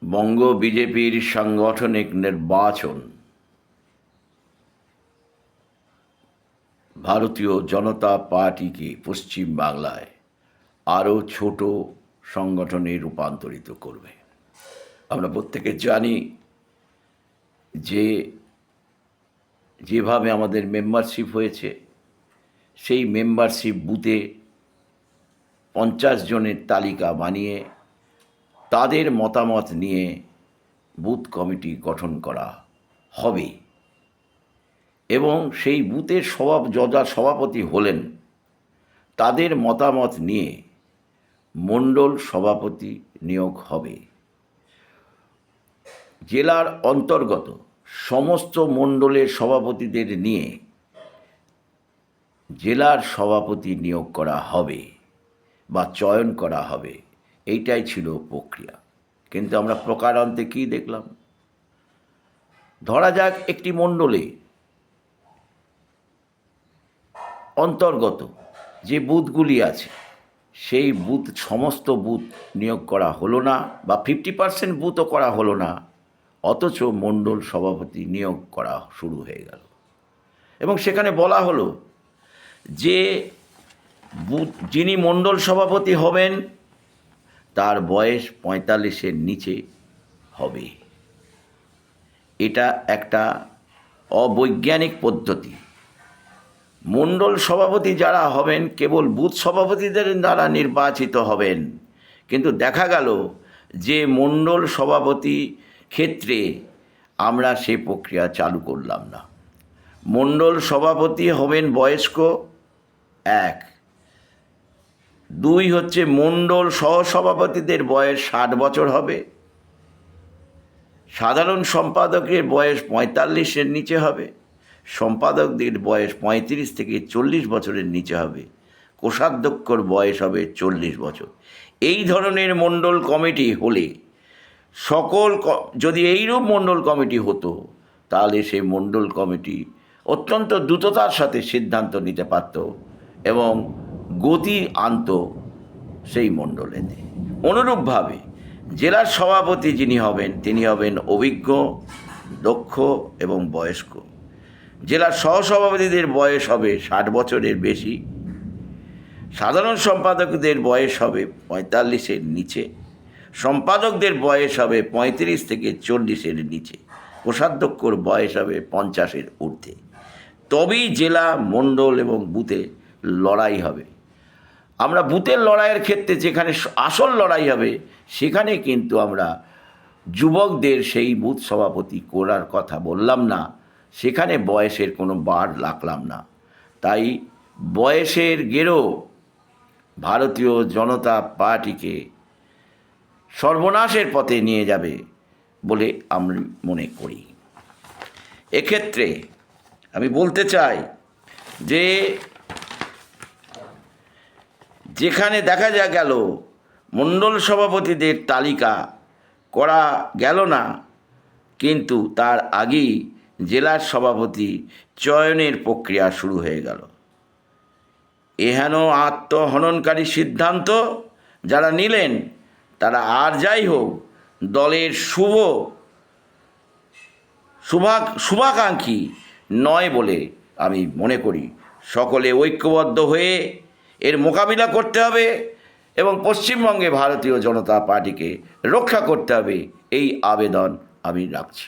বঙ্গ বিজেপির সাংগঠনিক নির্বাচন ভারতীয় জনতা পার্টিকে পশ্চিম বাংলায় আরও ছোট সংগঠনে রূপান্তরিত করবে। আমরা প্রত্যেকে জানি যে যেভাবে আমাদের মেম্বারশিপ হয়েছে, সেই মেম্বারশিপ বুথে 50 জনের তালিকা বানিয়ে তাদের মতামত নিয়ে বুথ কমিটি গঠন করা হবে এবং সেই বুথের সভাপতি হলেন তাদের মতামত নিয়ে মণ্ডল সভাপতি নিয়োগ হবে। জেলার অন্তর্গত সমস্ত মণ্ডলের সভাপতিদের নিয়ে জেলার সভাপতি নিয়োগ করা হবে বা চয়ন করা হবে, এইটাই ছিল প্রক্রিয়া। কিন্তু আমরা প্রকারান্তে কী দেখলাম? ধরা যাক একটি মণ্ডলে অন্তর্গত যে বুথগুলি আছে সেই বুথ সমস্ত বুথ নিয়োগ করা হলো না বা 50% বুথও করা হলো না, অথচ মণ্ডল সভাপতি নিয়োগ করা শুরু হয়ে গেল এবং সেখানে বলা হলো যে যিনি মণ্ডল সভাপতি হবেন তার বয়স 45-এর নিচে হবে। এটা একটা অবৈজ্ঞানিক পদ্ধতি। মণ্ডল সভাপতি যারা হবেন কেবল বুথ সভাপতিদের দ্বারা নির্বাচিত হবেন, কিন্তু দেখা গেল যে মণ্ডল সভাপতি ক্ষেত্রে আমরা সে প্রক্রিয়া চালু করলাম না। মণ্ডল সভাপতি হবেন বয়স্ক 1, 2 হচ্ছে মণ্ডল সহসভাপতিদের বয়স 60 বছর হবে, সাধারণ সম্পাদকের বয়স 45-এর নিচে হবে, সম্পাদকদের বয়স 35 থেকে 40 বছরের নিচে হবে, কোষাধ্যক্ষর বয়স হবে 40 বছর। এই ধরনের মণ্ডল কমিটি হলে যদি এইরূপ মণ্ডল কমিটি হতো তাহলে সেই মণ্ডল কমিটি অত্যন্ত দ্রুততার সাথে সিদ্ধান্ত নিতে পারত এবং গতি আনত সেই মণ্ডলেতে। অনুরূপভাবে জেলার সভাপতি যিনি হবেন তিনি হবেন অভিজ্ঞ, দক্ষ এবং বয়স্ক। জেলার সহসভাপতিদের বয়স হবে 60 বছরের বেশি, সাধারণ সম্পাদকদের বয়স হবে 45-এর নিচে, সম্পাদকদের বয়স হবে 35 থেকে 40-এর নিচে, কোষাধ্যক্ষর বয়স হবে 50-এর ঊর্ধ্বে। তবেই জেলা, মণ্ডল এবং বুথে লড়াই হবে। আমরা বুথের লড়াইয়ের ক্ষেত্রে যেখানে আসল লড়াই হবে সেখানে কিন্তু আমরা যুবকদের সেই বুথ সভাপতি করার কথা বললাম না, সেখানে বয়সের কোনো বার রাখলাম না। তাই বয়সের গেরো ভারতীয় জনতা পার্টিকে সর্বনাশের পথে নিয়ে যাবে বলে আমি মনে করি। এক্ষেত্রে আমি বলতে চাই যে যেখানে দেখা গেল মণ্ডল সভাপতিদের তালিকা করা গেল না, কিন্তু তার আগেই জেলার সভাপতি চয়নের প্রক্রিয়া শুরু হয়ে গেল। এহেন আত্মহননকারী সিদ্ধান্ত যারা নিলেন তারা আর যাই হোক দলের শুভাকাঙ্ক্ষী নয় বলে আমি মনে করি। সকলে ঐক্যবদ্ধ হয়ে এর মোকাবিলা করতে হবে এবং পশ্চিমবঙ্গে ভারতীয় জনতা পার্টিকে রক্ষা করতে হবে, এই আবেদন আমি রাখছি।